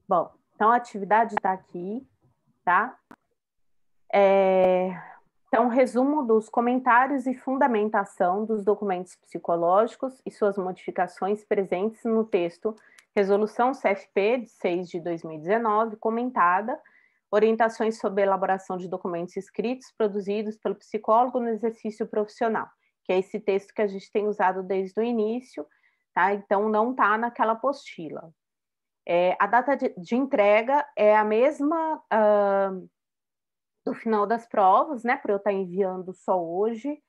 Bom, então a atividade está aqui, tá? Então, resumo dos comentários e fundamentação dos documentos psicológicos e suas modificações presentes no texto Resolução CFP de 6 de 2019, comentada, orientações sobre a elaboração de documentos escritos produzidos pelo psicólogo no exercício profissional, que é esse texto que a gente tem usado desde o início, tá? Então, não está naquela apostila. A data de entrega é a mesma do final das provas, né? Por eu estar enviando só hoje.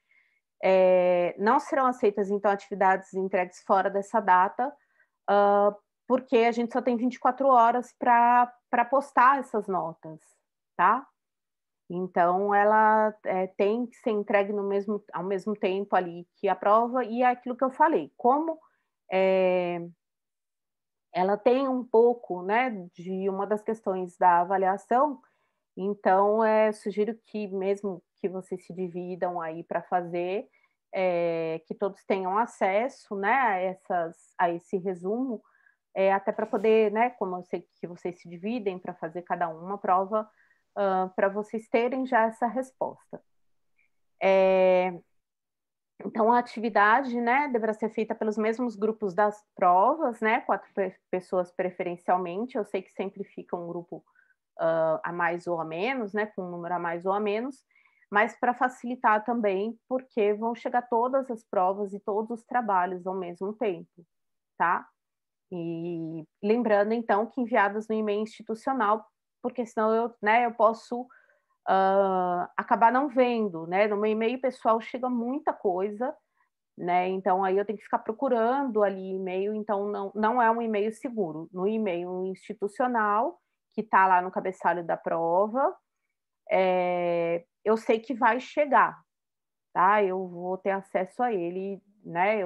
Não serão aceitas, então, atividades entregues fora dessa data, porque a gente só tem 24 horas para postar essas notas, tá? Então, ela tem que ser entregue ao mesmo tempo ali que a prova, e é aquilo que eu falei, como ela tem um pouco, né, de uma das questões da avaliação, então sugiro que mesmo que vocês se dividam aí para fazer, que todos tenham acesso, né, a esse resumo, até para poder, né, como eu sei que vocês se dividem para fazer cada uma prova, para vocês terem já essa resposta. Então, a atividade, né, deverá ser feita pelos mesmos grupos das provas, né, 4 pessoas preferencialmente. Eu sei que sempre fica um grupo a mais ou a menos, né, com um número a mais ou a menos, mas para facilitar também, porque vão chegar todas as provas e todos os trabalhos ao mesmo tempo, tá? E lembrando, então, que enviadas no e-mail institucional, porque senão eu posso acabar não vendo, né? No meu e-mail pessoal chega muita coisa, né? Então aí eu tenho que ficar procurando ali e-mail, então não é um e-mail seguro. No e-mail institucional, que está lá no cabeçalho da prova, eu sei que vai chegar, tá? Eu vou ter acesso a ele, né?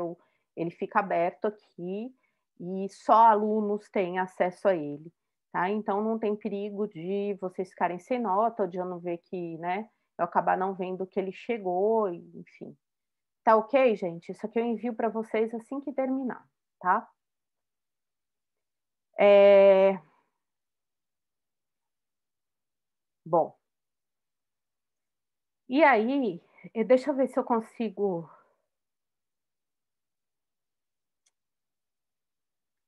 Ele fica aberto aqui e só alunos têm acesso a ele, tá? Então não tem perigo de vocês ficarem sem nota, ou de eu não ver que, né? Eu acabar não vendo que ele chegou, enfim. Tá ok, gente? Isso aqui eu envio para vocês assim que terminar, tá? Bom, e aí, deixa eu ver se eu consigo.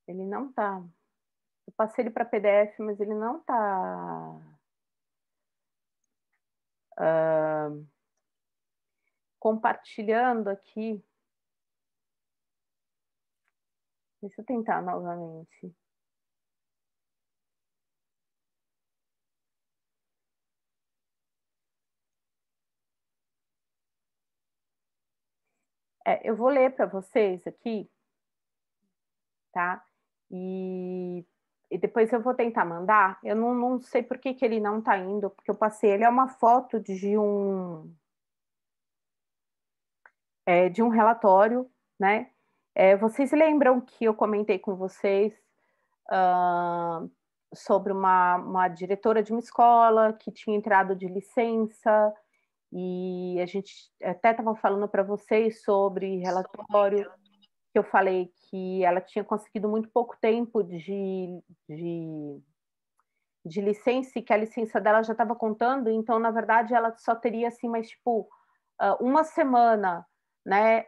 Ele não tá. Eu passei ele para PDF, mas ele não tá compartilhando aqui. Deixa eu tentar novamente. Eu vou ler para vocês aqui, tá? E depois eu vou tentar mandar. Eu não sei por que ele não está indo, porque eu passei. Ele é uma foto de um relatório, né? Vocês lembram que eu comentei com vocês uh, sobre uma diretora de uma escola que tinha entrado de licença, e a gente até estava falando para vocês sobre relatório, que eu falei que ela tinha conseguido muito pouco tempo de, de licença, e que a licença dela já estava contando, então, na verdade, ela só teria, assim, mais, tipo, uma semana, né,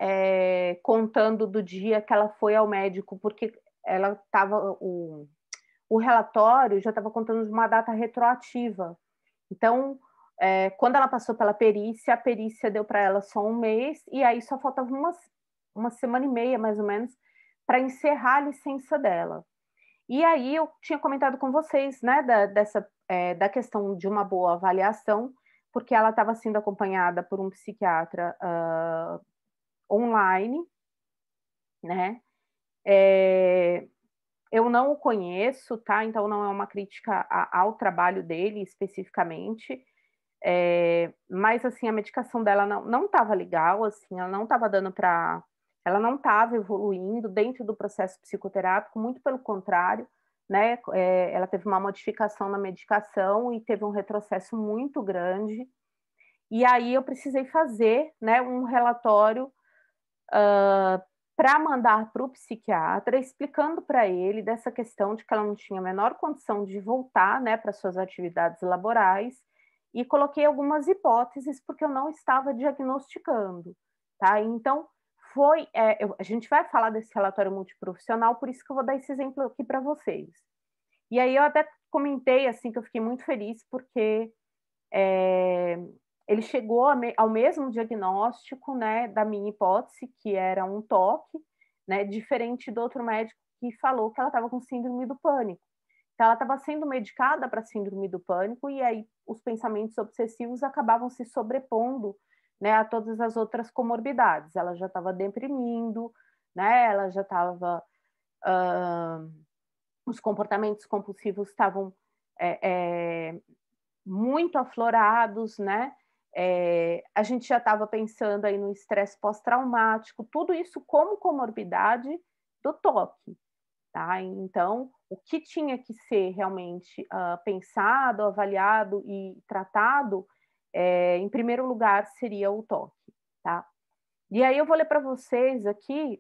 contando do dia que ela foi ao médico, porque ela estava, o relatório já estava contando de uma data retroativa. Então, quando ela passou pela perícia, a perícia deu para ela só um mês, e aí só faltava uma semana e meia, mais ou menos, para encerrar a licença dela. E aí eu tinha comentado com vocês, né, da questão de uma boa avaliação, porque ela estava sendo acompanhada por um psiquiatra online, né? Eu não o conheço, tá? Então não é uma crítica ao trabalho dele especificamente, mas assim, a medicação dela não estava legal, assim, ela não estava dando para. Ela não estava evoluindo dentro do processo psicoterápico, muito pelo contrário, né? Ela teve uma modificação na medicação e teve um retrocesso muito grande. E aí eu precisei fazer, né, um relatório para mandar para o psiquiatra, explicando para ele dessa questão de que ela não tinha a menor condição de voltar, né, para suas atividades laborais, e coloquei algumas hipóteses, porque eu não estava diagnosticando, tá. Então foi, a gente vai falar desse relatório multiprofissional, por isso que eu vou dar esse exemplo aqui para vocês. E aí eu até comentei, assim, que eu fiquei muito feliz, porque eh, ele chegou ao mesmo diagnóstico, né, da minha hipótese, que era um toque, né, diferente do outro médico que falou que ela estava com síndrome do pânico. Então ela estava sendo medicada para síndrome do pânico e aí os pensamentos obsessivos acabavam se sobrepondo, né, a todas as outras comorbidades. Ela já estava deprimindo, né, ela já estava, os comportamentos compulsivos estavam, eh eh, muito aflorados, né, a gente já estava pensando aí no estresse pós-traumático, tudo isso como comorbidade do toque, tá. Então, o que tinha que ser realmente, pensado, avaliado e tratado, em primeiro lugar seria o toque, tá. E aí eu vou ler para vocês aqui,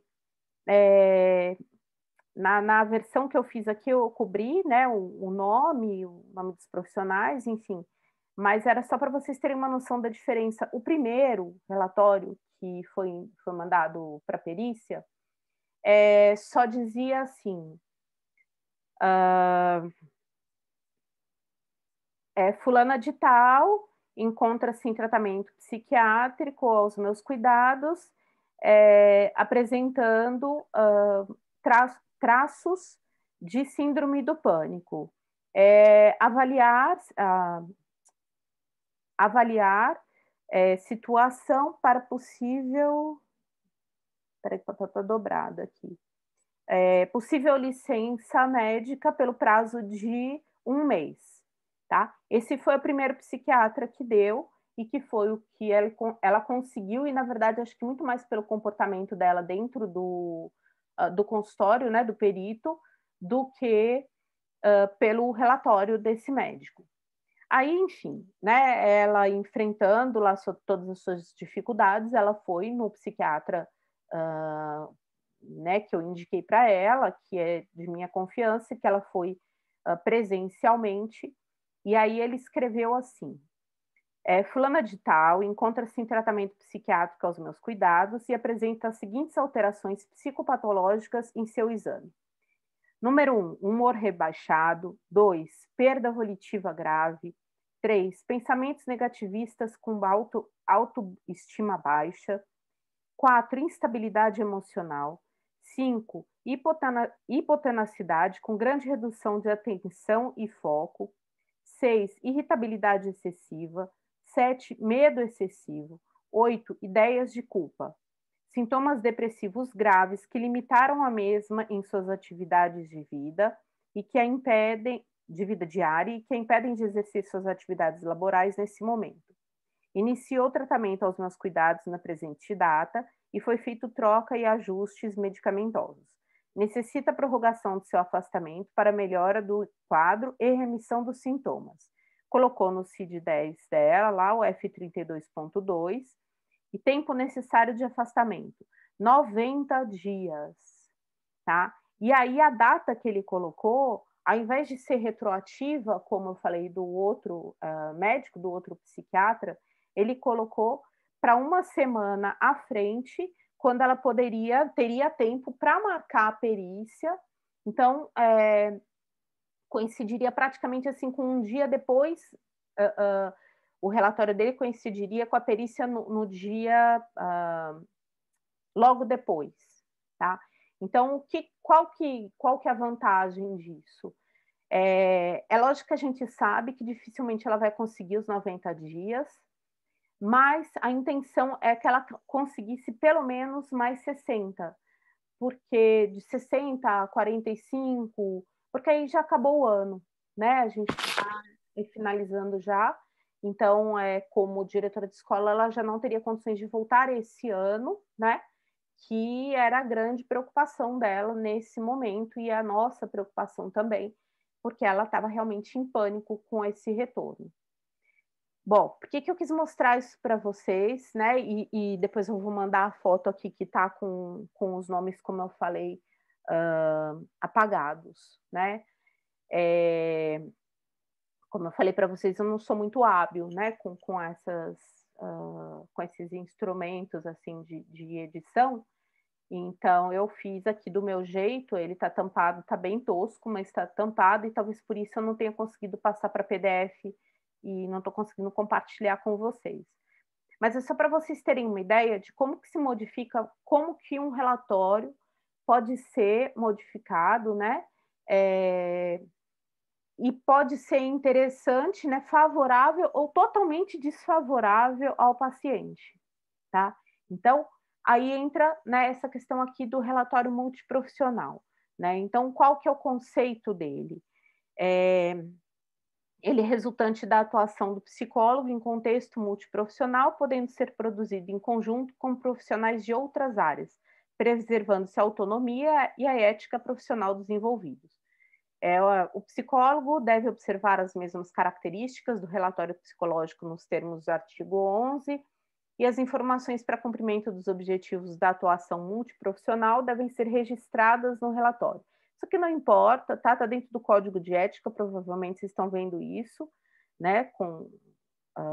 eh, na versão que eu fiz aqui eu cobri, né, o nome dos profissionais, enfim, mas era só para vocês terem uma noção da diferença. O primeiro relatório que foi mandado para a perícia, só dizia assim, fulana de tal encontra-se em tratamento psiquiátrico aos meus cuidados, apresentando, traços de síndrome do pânico. Avaliar, situação para possível. Espera aí que está dobrado aqui. Possível licença médica pelo prazo de 1 mês, tá? Esse foi o primeiro psiquiatra que deu e que foi o que ela conseguiu, e na verdade acho que muito mais pelo comportamento dela dentro do consultório, né, do perito, do que pelo relatório desse médico. Aí, enfim, né, ela enfrentando lá todas as suas dificuldades, ela foi no psiquiatra, hã, né, que eu indiquei para ela, que é de minha confiança, que ela foi, presencialmente, e aí ele escreveu assim: fulana de tal encontra-se em tratamento psiquiátrico aos meus cuidados e apresenta as seguintes alterações psicopatológicas em seu exame. Número 1, humor rebaixado. 2, perda volitiva grave. 3, pensamentos negativistas com autoestima baixa. 4, instabilidade emocional. 5, hipotenacidade com grande redução de atenção e foco. 6, irritabilidade excessiva. 7, medo excessivo. 8, ideias de culpa. Sintomas depressivos graves que limitaram a mesma em suas atividades de vida e que a impedem de vida diária e que a impedem de exercer suas atividades laborais nesse momento. Iniciou o tratamento aos meus cuidados na presente data e foi feito troca e ajustes medicamentosos. Necessita prorrogação do seu afastamento para melhora do quadro e remissão dos sintomas. Colocou no CID-10 dela, lá o F32.2, e tempo necessário de afastamento, 90 dias, tá? E aí a data que ele colocou, ao invés de ser retroativa, como eu falei do outro médico, do outro psiquiatra, ele colocou para 1 semana à frente, quando ela teria tempo para marcar a perícia. Então, coincidiria praticamente assim com um dia depois, o relatório dele coincidiria com a perícia no dia logo depois, tá? Então, qual que é a vantagem disso? É lógico que a gente sabe que dificilmente ela vai conseguir os 90 dias, mas a intenção é que ela conseguisse pelo menos mais 60, porque de 60 a 45, porque aí já acabou o ano, né? A gente está finalizando já, então, como diretora de escola, ela já não teria condições de voltar esse ano, né? Que era a grande preocupação dela nesse momento e a nossa preocupação também, porque ela estava realmente em pânico com esse retorno. Bom, por que eu quis mostrar isso para vocês, né? E depois eu vou mandar a foto aqui que está com os nomes, como eu falei, apagados, né? Como eu falei para vocês, eu não sou muito hábil, né, com esses instrumentos assim de edição. Então eu fiz aqui do meu jeito, ele está tampado, está bem tosco, mas está tampado e talvez por isso eu não tenha conseguido passar para PDF e não estou conseguindo compartilhar com vocês. Mas é só para vocês terem uma ideia de como que se modifica, como que um relatório pode ser modificado, né? E pode ser interessante, né, favorável ou totalmente desfavorável ao paciente, tá? Então, aí entra, né, essa questão aqui do relatório multiprofissional, né? Então, qual que é o conceito dele? Ele é resultante da atuação do psicólogo em contexto multiprofissional, podendo ser produzido em conjunto com profissionais de outras áreas, preservando-se a autonomia e a ética profissional dos envolvidos. O psicólogo deve observar as mesmas características do relatório psicológico nos termos do artigo 11, e as informações para cumprimento dos objetivos da atuação multiprofissional devem ser registradas no relatório. Isso aqui não importa, tá? Está dentro do código de ética, provavelmente vocês estão vendo isso, né?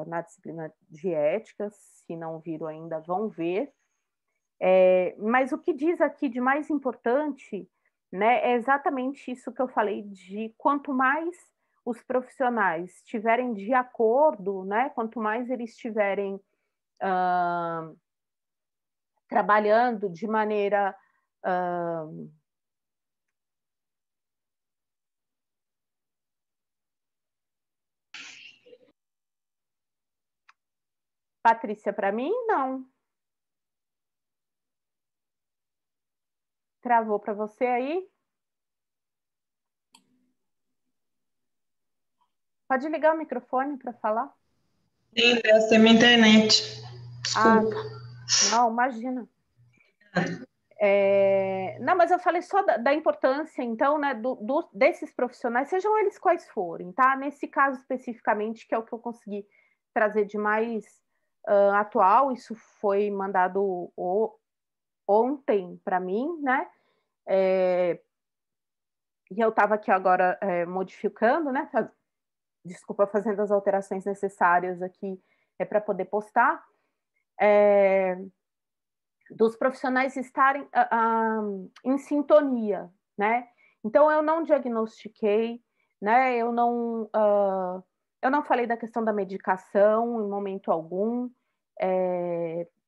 Na disciplina de ética, se não viram ainda, vão ver. Mas o que diz aqui de mais importante, né, é exatamente isso que eu falei, de quanto mais os profissionais estiverem de acordo, né, quanto mais eles estiverem trabalhando de maneira... Patrícia, para mim, não. Travou para você aí? Pode ligar o microfone para falar? Sim, deve ser minha internet. Ah, Desculpa. tá. Não, imagina. Não, mas eu falei só da importância, então, né, desses profissionais, sejam eles quais forem, tá? Nesse caso especificamente, que é o que eu consegui trazer de mais atual, isso foi mandado ontem para mim, né? E eu estava aqui agora modificando, né? Desculpa, fazendo as alterações necessárias aqui para poder postar. Dos profissionais estarem em sintonia, né? Então eu não diagnostiquei, né? Eu não falei da questão da medicação em momento algum.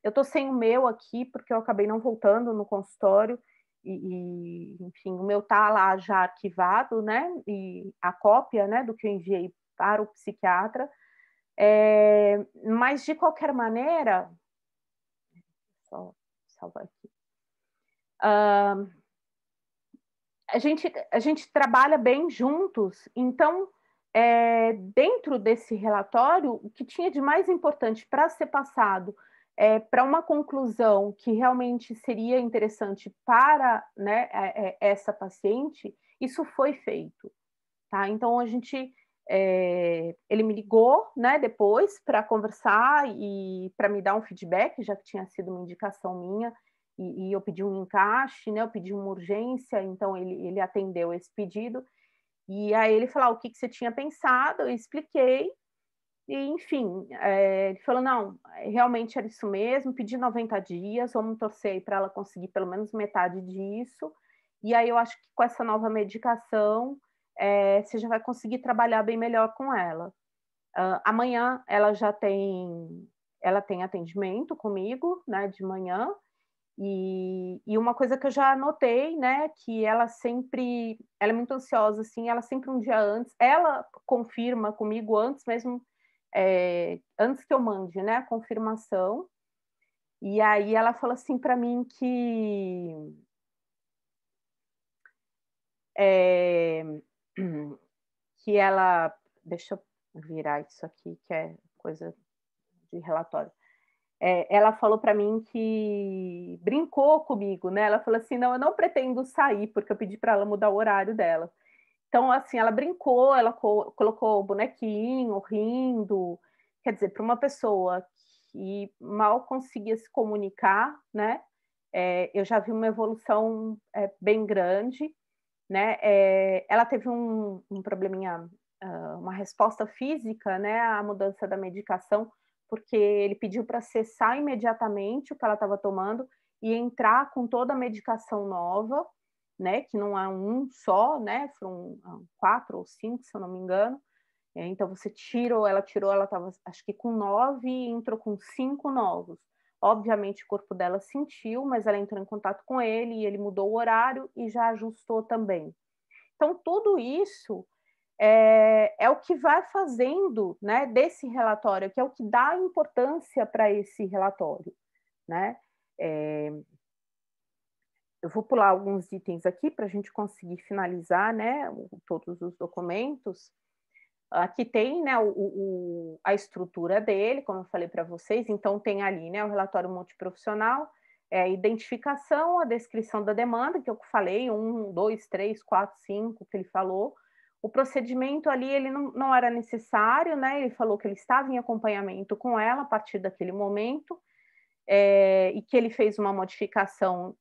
Eu estou sem o meu aqui porque eu acabei não voltando no consultório enfim, o meu está lá já arquivado, né? E a cópia, né, do que eu enviei para o psiquiatra. Mas de qualquer maneira, só salvar aqui. A gente trabalha bem juntos, então, dentro desse relatório, o que tinha de mais importante para ser passado para uma conclusão que realmente seria interessante para, né, essa paciente, isso foi feito. Tá? Então, ele me ligou, né, depois para conversar e para me dar um feedback, já que tinha sido uma indicação minha, e eu pedi um encaixe, né, eu pedi uma urgência, então ele atendeu esse pedido, e aí ele falou, o que você tinha pensado? Eu expliquei, e enfim, ele falou, não, realmente era isso mesmo, pedi 90 dias, vamos torcer para ela conseguir pelo menos metade disso, e aí eu acho que com essa nova medicação, você já vai conseguir trabalhar bem melhor com ela. Amanhã ela tem atendimento comigo, né, de manhã, e uma coisa que eu já notei, né, que ela é muito ansiosa, assim, ela sempre um dia antes, ela confirma comigo antes mesmo, antes que eu mande, né, a confirmação, e aí ela fala assim para mim é, que ela, deixa eu virar isso aqui, que é coisa de relatório. Ela falou para mim que brincou comigo, né? Ela falou assim: não, eu não pretendo sair, porque eu pedi para ela mudar o horário dela. Então, assim, ela brincou, ela colocou o bonequinho rindo, quer dizer, para uma pessoa que mal conseguia se comunicar, né, eu já vi uma evolução bem grande, né, ela teve um probleminha, uma resposta física, né, à mudança da medicação, porque ele pediu para cessar imediatamente o que ela estava tomando e entrar com toda a medicação nova, né, que não é um só, né, foram 4 ou 5, se eu não me engano. Então você ela tirou, ela estava acho que com 9 e entrou com 5 novos. Obviamente o corpo dela sentiu, mas ela entrou em contato com ele e ele mudou o horário e já ajustou também. Então tudo isso é o que vai fazendo, né, desse relatório, que é o que dá importância para esse relatório, né. Eu vou pular alguns itens aqui para a gente conseguir finalizar, né, todos os documentos. Aqui tem, né, a estrutura dele, como eu falei para vocês, então tem ali, né, o relatório multiprofissional, a identificação, a descrição da demanda, que eu falei, 1, 2, 3, 4, 5, que ele falou. O procedimento ali, ele não era necessário, né, ele falou que ele estava em acompanhamento com ela a partir daquele momento, e que ele fez uma modificação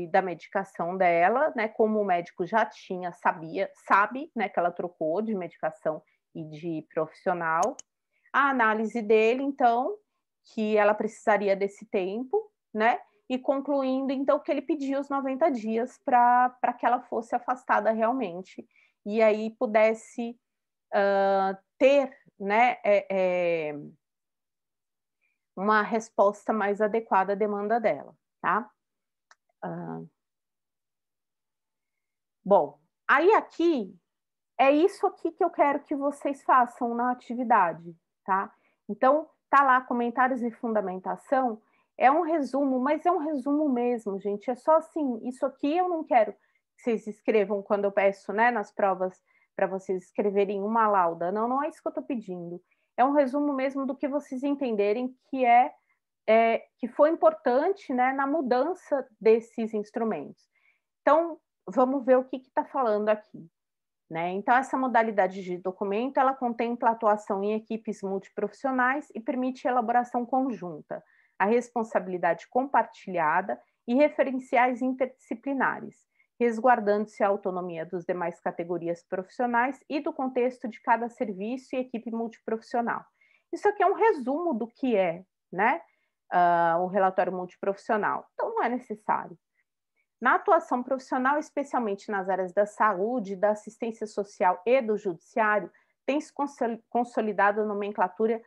da medicação dela, né, como o médico já sabe, né, que ela trocou de medicação e de profissional. A análise dele, então, que ela precisaria desse tempo, né, e concluindo, então, que ele pediu os 90 dias para que ela fosse afastada realmente, e aí pudesse ter, né, uma resposta mais adequada à demanda dela, tá? Bom, aí aqui é isso aqui que eu quero que vocês façam na atividade, tá? Então, tá lá comentários e fundamentação, é um resumo, mas é um resumo mesmo, gente. É só assim, isso aqui eu não quero que vocês escrevam quando eu peço, né, nas provas para vocês escreverem uma lauda. Não, não é isso que eu estou pedindo. É um resumo mesmo do que vocês entenderem que foi importante, né, na mudança desses instrumentos. Então, vamos ver o que está falando aqui. Né? Então, essa modalidade de documento, ela contempla a atuação em equipes multiprofissionais e permite a elaboração conjunta, a responsabilidade compartilhada e referenciais interdisciplinares, resguardando-se a autonomia das demais categorias profissionais e do contexto de cada serviço e equipe multiprofissional. Isso aqui é um resumo do que é, né, o relatório multiprofissional. Então, não é necessário. Na atuação profissional, especialmente nas áreas da saúde, da assistência social e do judiciário, tem-se consolidado a nomenclatura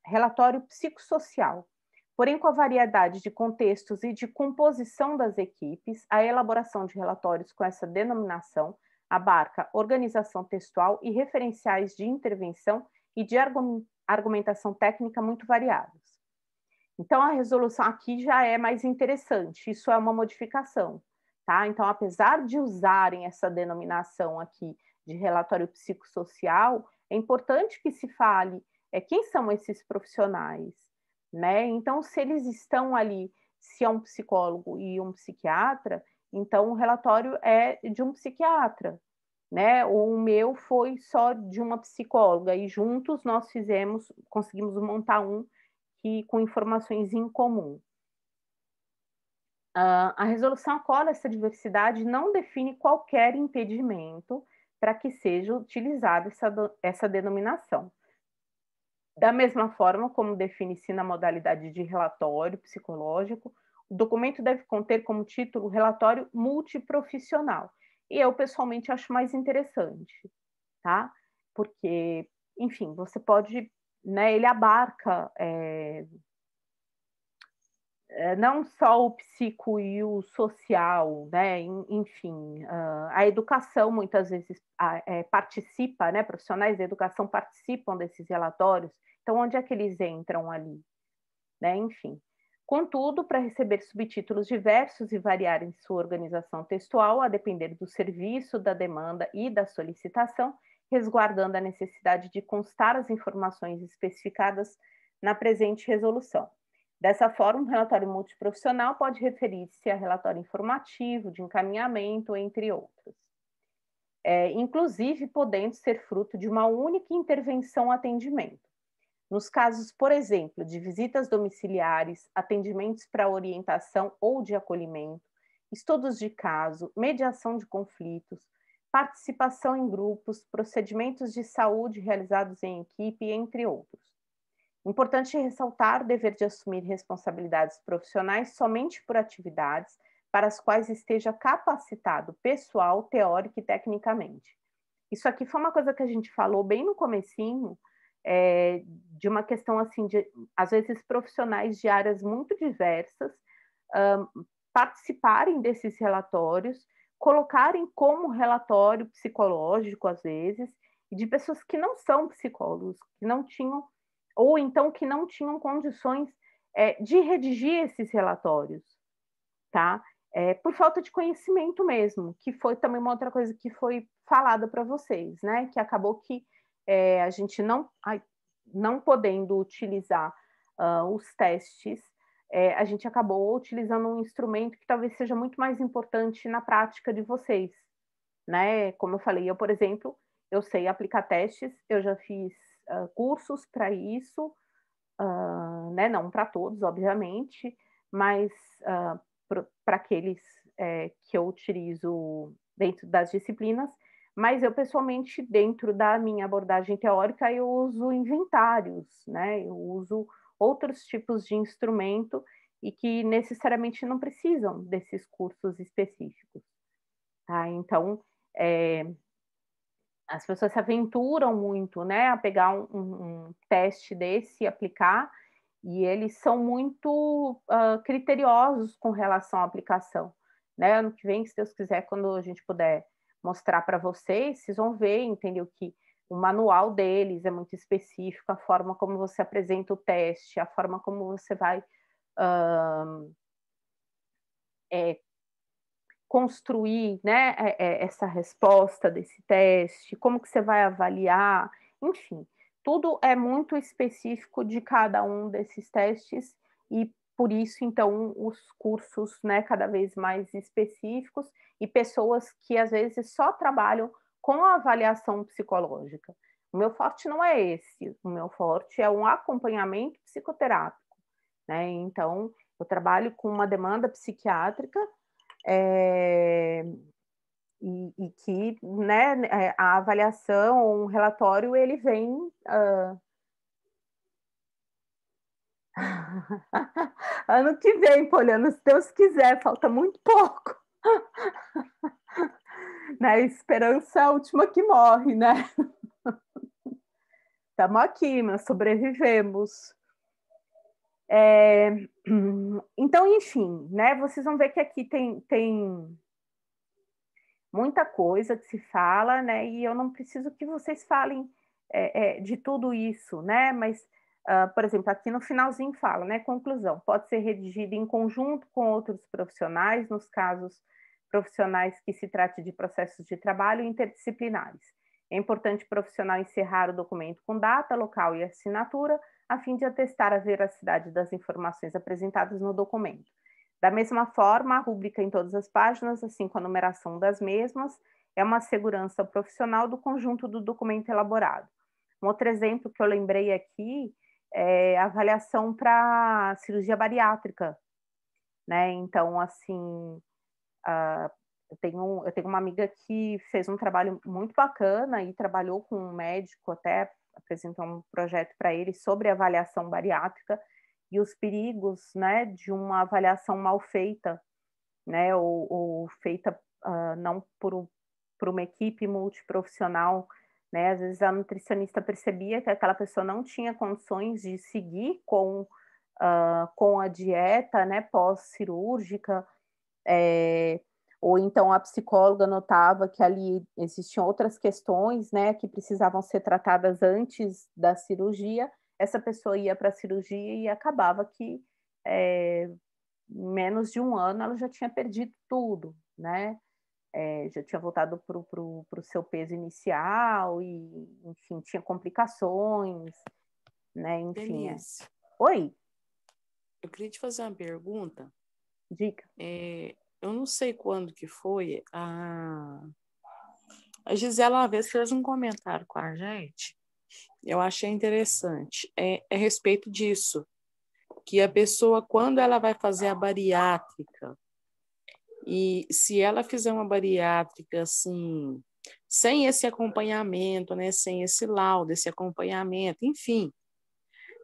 relatório psicossocial. Porém, com a variedade de contextos e de composição das equipes, a elaboração de relatórios com essa denominação abarca organização textual e referenciais de intervenção e de argumentação técnica muito variados. Então, a resolução aqui já é mais interessante, isso é uma modificação, tá? Então, apesar de usarem essa denominação aqui de relatório psicossocial, é importante que se fale quem são esses profissionais, né? Então, se eles estão ali, se é um psicólogo e um psiquiatra, então o relatório é de um psiquiatra, né? O meu foi só de uma psicóloga e juntos nós conseguimos montar com informações em comum. A resolução acolhe essa diversidade e não define qualquer impedimento para que seja utilizada essa denominação. Da mesma forma como define-se na modalidade de relatório psicológico, o documento deve conter como título relatório multiprofissional. E eu, pessoalmente, acho mais interessante, tá? Porque, enfim, você pode, né, ele abarca não só o psico e o social, né? Enfim, a educação muitas vezes participa, né? Profissionais da educação participam desses relatórios. Então, onde é que eles entram ali? Né? Enfim. Contudo, para receber subtítulos diversos e variar em sua organização textual, a depender do serviço, da demanda e da solicitação, resguardando a necessidade de constar as informações especificadas na presente resolução. Dessa forma, um relatório multiprofissional pode referir-se a relatório informativo, de encaminhamento, entre outros. Inclusive podendo ser fruto de uma única intervenção ou atendimento. Nos casos, por exemplo, de visitas domiciliares, atendimentos para orientação ou de acolhimento, estudos de caso, mediação de conflitos, participação em grupos, procedimentos de saúde realizados em equipe, entre outros. Importante ressaltar o dever de assumir responsabilidades profissionais somente por atividades para as quais esteja capacitado pessoal, teórico e tecnicamente. Isso aqui foi uma coisa que a gente falou bem no comecinho, de uma questão assim, de, às vezes, profissionais de áreas muito diversas participarem desses relatórios, colocarem como relatório psicológico, às vezes, de pessoas que não são psicólogos, que não tinham, ou então que não tinham condições de redigir esses relatórios, tá? Por falta de conhecimento mesmo, que foi também uma outra coisa que foi falada para vocês, né? Que acabou que a gente não podendo utilizar os testes, a gente acabou utilizando um instrumento que talvez seja muito mais importante na prática de vocês, né? Como eu falei, eu, por exemplo, eu sei aplicar testes, eu já fiz cursos para isso, né? Não para todos, obviamente, mas para aqueles que eu utilizo dentro das disciplinas, mas eu, pessoalmente, dentro da minha abordagem teórica, eu uso inventários, né? Eu uso outros tipos de instrumento e que necessariamente não precisam desses cursos específicos, tá? Então, as pessoas se aventuram muito, né, a pegar um teste desse e aplicar, e eles são muito criteriosos com relação à aplicação, né? Ano que vem, se Deus quiser, quando a gente puder mostrar para vocês, vocês vão ver, entendeu? Que o manual deles é muito específico, a forma como você apresenta o teste, a forma como você vai construir, né, essa resposta desse teste, como que você vai avaliar, enfim, tudo é muito específico de cada um desses testes e por isso, então, os cursos, né, cada vez mais específicos e pessoas que às vezes só trabalham com a avaliação psicológica. O meu forte não é esse, o meu forte é um acompanhamento psicoterápico, né? Então, eu trabalho com uma demanda psiquiátrica e que, né, a avaliação, um relatório, ele vem ano que vem, Poliana, se Deus quiser, falta muito pouco. Né? Esperança é a última que morre, né? Estamos aqui, nós sobrevivemos. Então, enfim, né? Vocês vão ver que aqui tem muita coisa que se fala, né? E eu não preciso que vocês falem de tudo isso, né? Mas, por exemplo, aqui no finalzinho fala, né? Conclusão: pode ser redigida em conjunto com outros profissionais, nos casos profissionais que se trate de processos de trabalho interdisciplinares. É importante o profissional encerrar o documento com data, local e assinatura, a fim de atestar a veracidade das informações apresentadas no documento. Da mesma forma, a rúbrica em todas as páginas, assim como a numeração das mesmas, é uma segurança profissional do conjunto do documento elaborado. Um outro exemplo que eu lembrei aqui é a avaliação para cirurgia bariátrica, né? Então, assim, eu tenho uma amiga que fez um trabalho muito bacana e trabalhou com um médico, até apresentou um projeto para ele sobre avaliação bariátrica e os perigos, né, de uma avaliação mal feita, né, ou feita não por uma equipe multiprofissional, né? Às vezes a nutricionista percebia que aquela pessoa não tinha condições de seguir com a dieta, né, pós-cirúrgica, ou então a psicóloga notava que ali existiam outras questões, né, que precisavam ser tratadas antes da cirurgia. Essa pessoa ia para a cirurgia e acabava que em menos de um ano ela já tinha perdido tudo, né? Já tinha voltado para o seu peso inicial e, enfim, tinha complicações, né? Enfim, Denise, Oi, eu queria te fazer uma pergunta. dica. Eu não sei quando que foi, a Gisela uma vez fez um comentário com a gente eu achei interessante. É a respeito disso, que a pessoa, quando ela vai fazer a bariátrica, e se ela fizer uma bariátrica assim, sem esse acompanhamento, né, sem esse laudo, esse acompanhamento, enfim,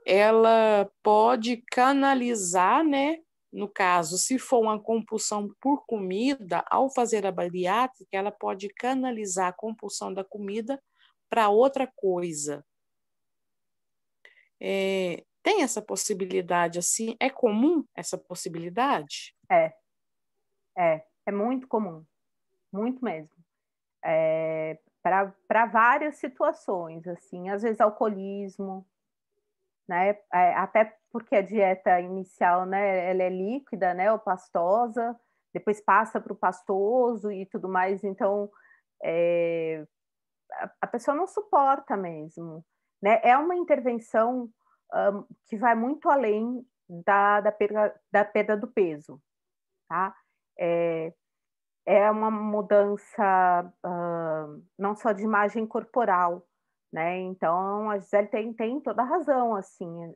ela pode canalizar, né? No caso, se for uma compulsão por comida, ao fazer a bariátrica, ela pode canalizar a compulsão da comida para outra coisa. Tem essa possibilidade assim? É comum essa possibilidade? É muito comum, muito mesmo. Para várias situações, assim, às vezes alcoolismo, né? Até porque a dieta inicial, né, ela é líquida, né, ou pastosa, depois passa para o pastoso e tudo mais, então a pessoa não suporta mesmo, né? É uma intervenção que vai muito além da perda do peso, tá? É, é uma mudança não só de imagem corporal, né? Então a Gisele tem toda a razão, assim,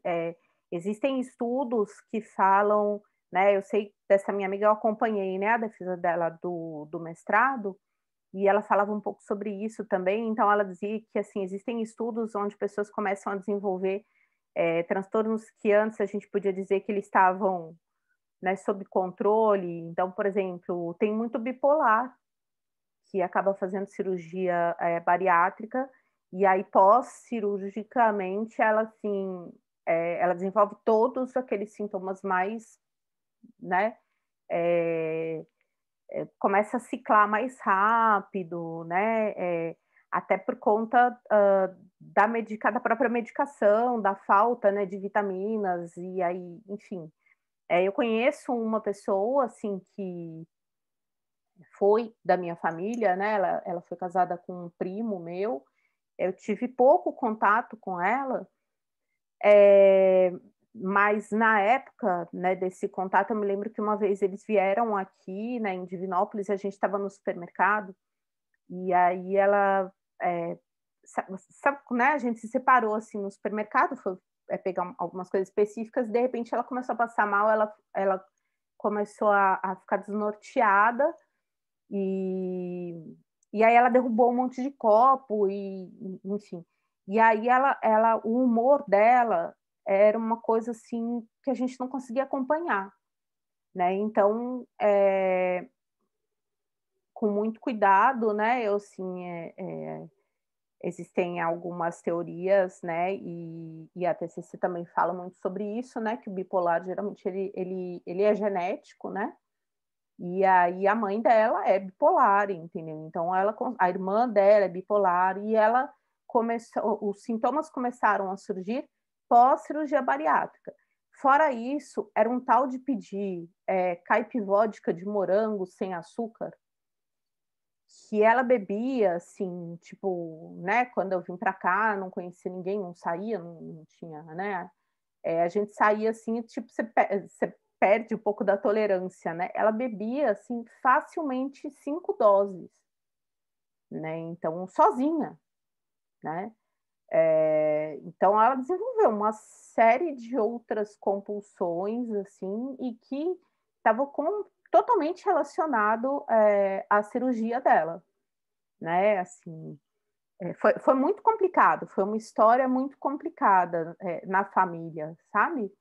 existem estudos que falam, né? Eu sei dessa minha amiga, eu acompanhei, né, a defesa dela do mestrado, e ela falava um pouco sobre isso também. Então ela dizia que assim existem estudos onde pessoas começam a desenvolver transtornos que antes a gente podia dizer que eles estavam, né, sob controle. Então, por exemplo, tem muito bipolar que acaba fazendo cirurgia bariátrica, e aí pós-cirurgicamente ela assim, ela desenvolve todos aqueles sintomas mais, né, começa a ciclar mais rápido, né, até por conta da própria medicação, da falta, né, de vitaminas, e aí, enfim. Eu conheço uma pessoa, assim, que foi da minha família, né? Ela foi casada com um primo meu. Eu tive pouco contato com ela, mas na época, né, desse contato, eu me lembro que uma vez eles vieram aqui, né, em Divinópolis, e a gente estava no supermercado, e aí ela, sabe, né, a gente se separou assim no supermercado, foi pegar algumas coisas específicas, de repente ela começou a passar mal, ela começou a ficar desnorteada, e, e aí ela derrubou um monte de copo, e enfim. E aí o humor dela era uma coisa assim que a gente não conseguia acompanhar, né? Então, com muito cuidado, né? Eu assim, existem algumas teorias, né? E a TCC também fala muito sobre isso, né? Que o bipolar geralmente ele é genético, né? E aí a mãe dela é bipolar, entendeu? Então a irmã dela é bipolar, e ela começou, os sintomas começaram a surgir pós cirurgia bariátrica. Fora isso, era um tal de pedir caipivódica de morango sem açúcar, que ela bebia, assim, tipo, né? Quando eu vim para cá, não conhecia ninguém, não saía, não tinha, né? A gente saía assim, tipo, você perde um pouco da tolerância, né? Ela bebia, assim, facilmente 5 doses, né? Então, sozinha, né? Então, ela desenvolveu uma série de outras compulsões, assim, e que estavam totalmente relacionado à cirurgia dela, né? Assim, foi muito complicado, foi uma história muito complicada na família, sabe?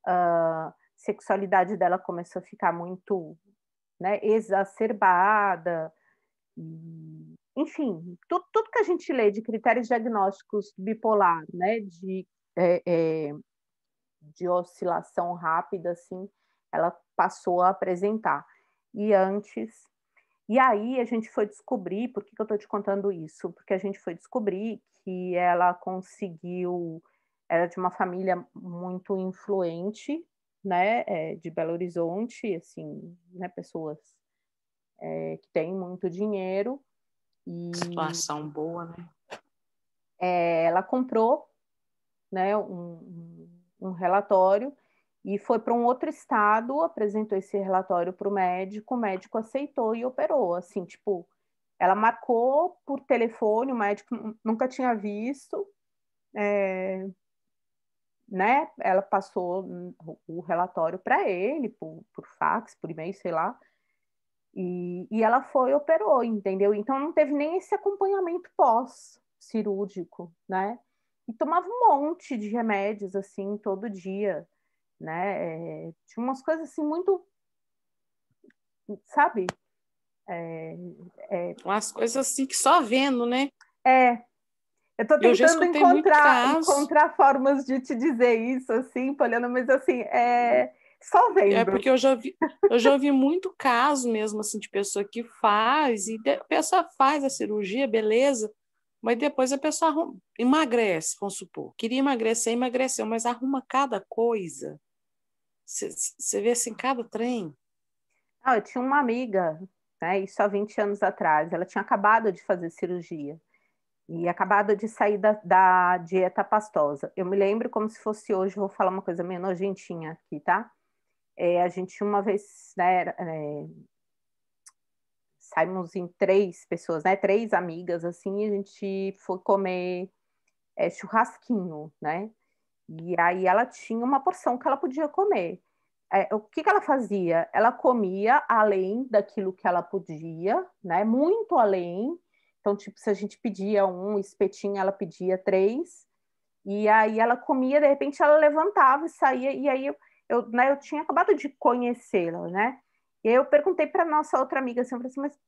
A sexualidade dela começou a ficar muito, né, exacerbada, enfim, tudo que a gente lê de critérios diagnósticos bipolar, né, é, é, de oscilação rápida, assim, ela passou a apresentar. E antes, e aí a gente foi descobrir, por que eu estou te contando isso? Porque a gente foi descobrir que ela conseguiu, era de uma família muito influente, né, de Belo Horizonte, assim, né, pessoas que têm muito dinheiro, e Situação boa, né? ela comprou, né, um relatório, e foi para um outro estado, apresentou esse relatório para o médico aceitou e operou, assim, tipo, ela marcou por telefone, o médico nunca tinha visto, né? Ela passou o relatório para ele, por fax, por e-mail, sei lá, e ela foi e operou, entendeu? Então não teve nem esse acompanhamento pós-cirúrgico, né? E tomava um monte de remédios, assim, todo dia, né? Tinha umas coisas, assim, muito, sabe? Umas coisas assim que só vendo, né? Eu estou Eu já tentando escutei muito caso. encontrar formas de te dizer isso, assim, Poliana, mas assim, só É vendo. porque eu já ouvi muito caso mesmo assim de pessoa que faz a pessoa faz a cirurgia, beleza, mas depois a pessoa emagrece, vamos supor. Queria emagrecer, emagreceu, mas arruma cada coisa. Você vê assim, cada trem. Ah, eu tinha uma amiga, né, isso há 20 anos atrás, ela tinha acabado de fazer cirurgia e acabado de sair da dieta pastosa. Eu me lembro como se fosse hoje, vou falar uma coisa meio nojentinha aqui, tá? A gente uma vez, né, saímos em 3 pessoas, né, 3 amigas, assim, e a gente foi comer churrasquinho, né? E aí ela tinha uma porção que ela podia comer. O que que ela fazia? Ela comia além daquilo que ela podia, né? Muito além. Então, tipo, se a gente pedia um espetinho, ela pedia 3. E aí ela comia, de repente ela levantava e saía. E aí né, eu tinha acabado de conhecê-la, né? E aí eu perguntei para nossa outra amiga assim, eu falei assim, mas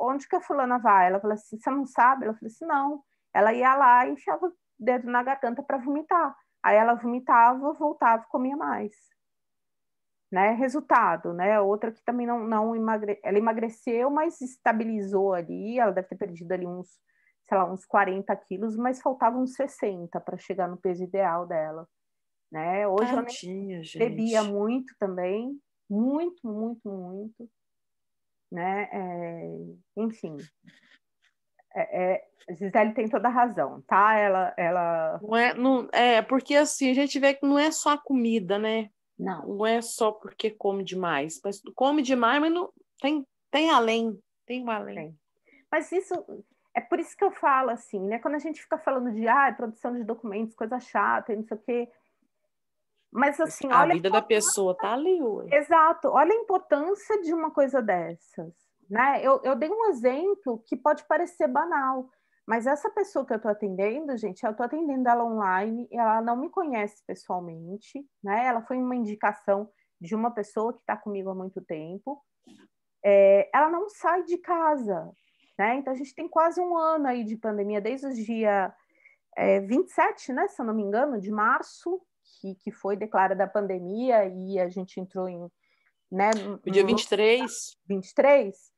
onde que a fulana vai? Ela falou assim, você não sabe? Ela falou assim, não. Ela ia lá e enfiava o dedo na garganta para vomitar. Aí ela vomitava, voltava e comia mais, né? Resultado, né? Outra que também não ela emagreceu, mas estabilizou ali, ela deve ter perdido ali uns, sei lá, uns 40 quilos, mas faltavam uns 60 para chegar no peso ideal dela, né? Hoje eu nem Tadinha, bebia gente. muito também, muito, muito, muito, né? Enfim, a Gisele tem toda a razão, tá? Ela... Não é porque assim, a gente vê que não é só a comida, né? Não, Não é só porque come demais, mas come demais, mas não tem além, tem um além. tem. Mas isso é por isso que eu falo assim, né? Quando a gente fica falando de produção de documentos, coisa chata e não sei o quê. Mas assim, A olha, vida da pessoa tá ali, ué. exato, olha a importância de uma coisa dessas, né? Eu dei um exemplo que pode parecer banal, mas essa pessoa que eu estou atendendo, gente, eu estou atendendo ela online, ela não me conhece pessoalmente, né? Ela foi uma indicação de uma pessoa que está comigo há muito tempo. Ela não sai de casa, né? Então a gente tem quase um ano aí de pandemia, desde o dia 27, né, se eu não me engano, de março, que foi declarada a pandemia e a gente entrou em, né, O dia no 23 23,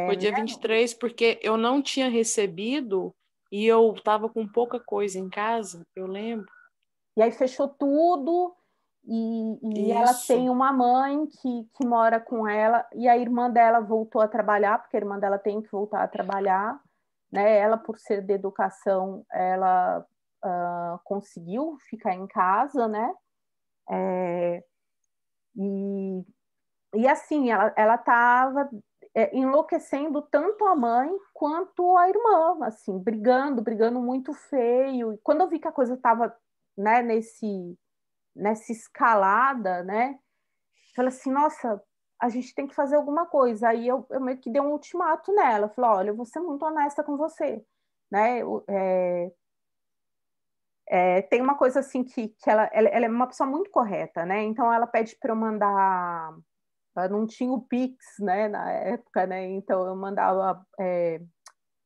foi dia 23 porque eu não tinha recebido e eu tava com pouca coisa em casa, eu lembro. e aí fechou tudo, e ela tem Isso. uma mãe que mora com ela, e a irmã dela voltou a trabalhar, porque a irmã dela tem que voltar a trabalhar, né? Ela, por ser de educação, ela conseguiu ficar em casa, né? E, e assim, ela estava enlouquecendo tanto a mãe quanto a irmã, assim, brigando muito feio. E quando eu vi que a coisa estava, né, nessa escalada, né, falei assim, nossa, a gente tem que fazer alguma coisa. Aí eu meio que dei um ultimato nela, falei, olha, eu vou ser muito honesta com você, né, tem uma coisa assim que ela é uma pessoa muito correta, né, então ela pede para eu mandar. Não tinha o Pix, né, na época, né? Então eu mandava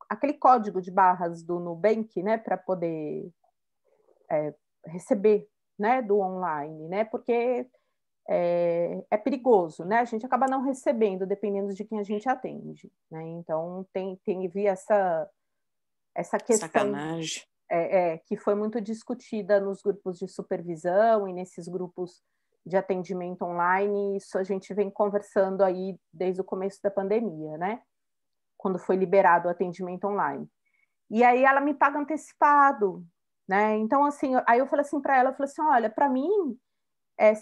aquele código de barras do Nubank, né, para poder receber, né, do online, né? Porque é perigoso, né? A gente acaba não recebendo, dependendo de quem a gente atende, né? Então tem via essa questão Sacanagem. que foi muito discutida nos grupos de supervisão e nesses grupos de atendimento online. Isso a gente vem conversando aí desde o começo da pandemia, né? Quando foi liberado o atendimento online. E aí ela me paga antecipado, né? Então, assim, aí eu falei assim para ela, eu falei assim, olha, para mim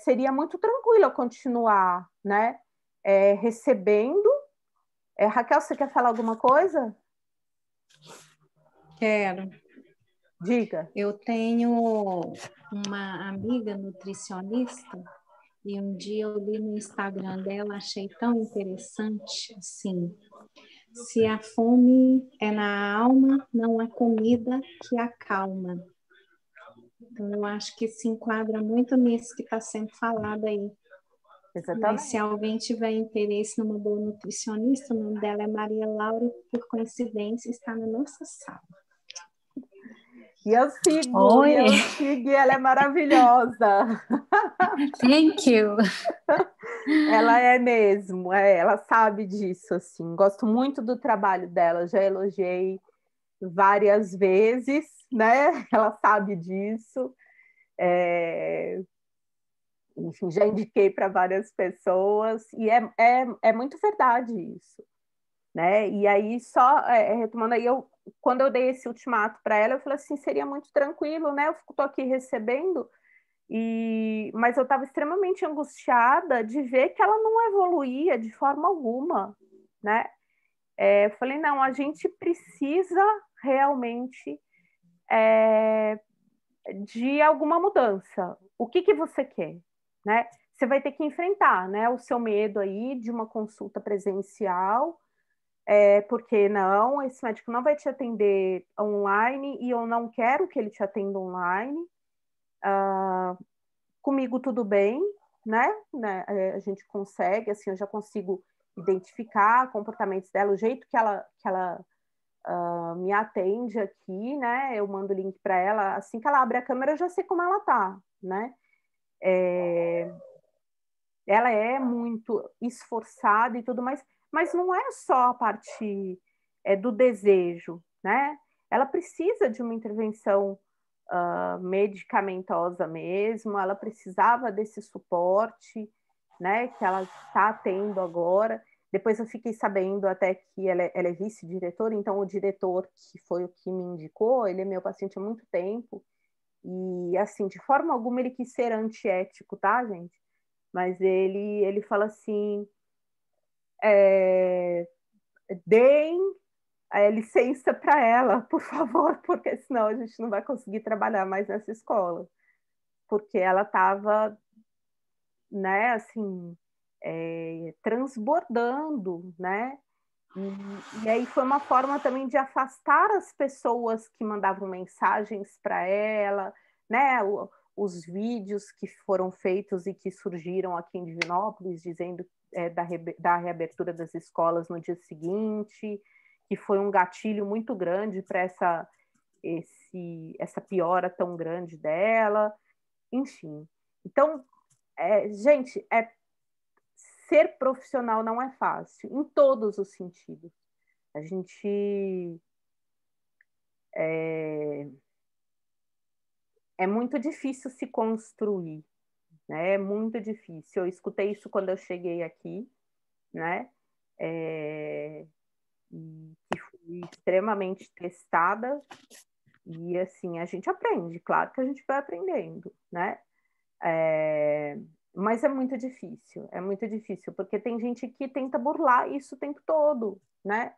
seria muito tranquilo eu continuar, né? Recebendo. Raquel, você quer falar alguma coisa? Quero. Diga. Eu tenho uma amiga nutricionista e um dia eu li no Instagram dela, achei tão interessante, assim, se a fome é na alma, não há comida que acalma. Então, eu acho que se enquadra muito nisso que está sendo falado aí. Exatamente. Mas se alguém tiver interesse numa boa nutricionista, o nome dela é Maria Laura, e por coincidência está na nossa sala. E eu sigo, e ela é maravilhosa. Thank you. Ela é mesmo, ela sabe disso, assim. Gosto muito do trabalho dela, já elogiei várias vezes, né? Ela sabe disso. Enfim, já indiquei para várias pessoas, e é muito verdade isso, né? E aí, só retomando aí, quando eu dei esse ultimato para ela, eu falei assim, seria muito tranquilo, né? Eu estou aqui recebendo, mas eu estava extremamente angustiada de ver que ela não evoluía de forma alguma, né? Eu falei, não, a gente precisa realmente de alguma mudança. O que você quer, né? Você vai ter que enfrentar, né, o seu medo aí de uma consulta presencial, porque não, esse médico não vai te atender online e eu não quero que ele te atenda online. Comigo tudo bem, né? A gente consegue, assim, eu já consigo identificar comportamentos dela, o jeito que ela me atende aqui, né? Eu mando o link para ela, assim que ela abre a câmera, eu já sei como ela tá, né? Ela é muito esforçada e tudo mais, mas não é só a parte do desejo, né? Ela precisa de uma intervenção medicamentosa mesmo, ela precisava desse suporte, né, que ela está tendo agora. Depois eu fiquei sabendo até que ela é vice-diretora, então o diretor, que foi o que me indicou, ele é meu paciente há muito tempo, e assim, de forma alguma ele quis ser antiético, tá, gente? Mas ele fala assim, deem licença para ela, por favor, porque senão a gente não vai conseguir trabalhar mais nessa escola. Porque ela estava, né, assim, transbordando, né? E aí foi uma forma também de afastar as pessoas que mandavam mensagens para ela, né? Os vídeos que foram feitos e que surgiram aqui em Divinópolis, dizendo da reabertura das escolas no dia seguinte, que foi um gatilho muito grande para essa piora tão grande dela, enfim. Então, gente, ser profissional não é fácil, em todos os sentidos. A gente é muito difícil se construir, né? É muito difícil. Eu escutei isso quando eu cheguei aqui, né? E que fui extremamente testada, e assim, a gente aprende, claro que a gente vai aprendendo, né? Mas é muito difícil, porque tem gente que tenta burlar isso o tempo todo, né?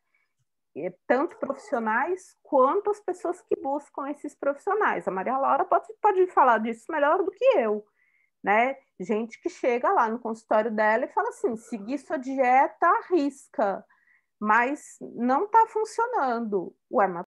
Tanto profissionais quanto as pessoas que buscam esses profissionais. A Maria Laura pode falar disso melhor do que eu, né? Gente que chega lá no consultório dela e fala assim, seguir sua dieta à risca, mas não está funcionando. Ué, mas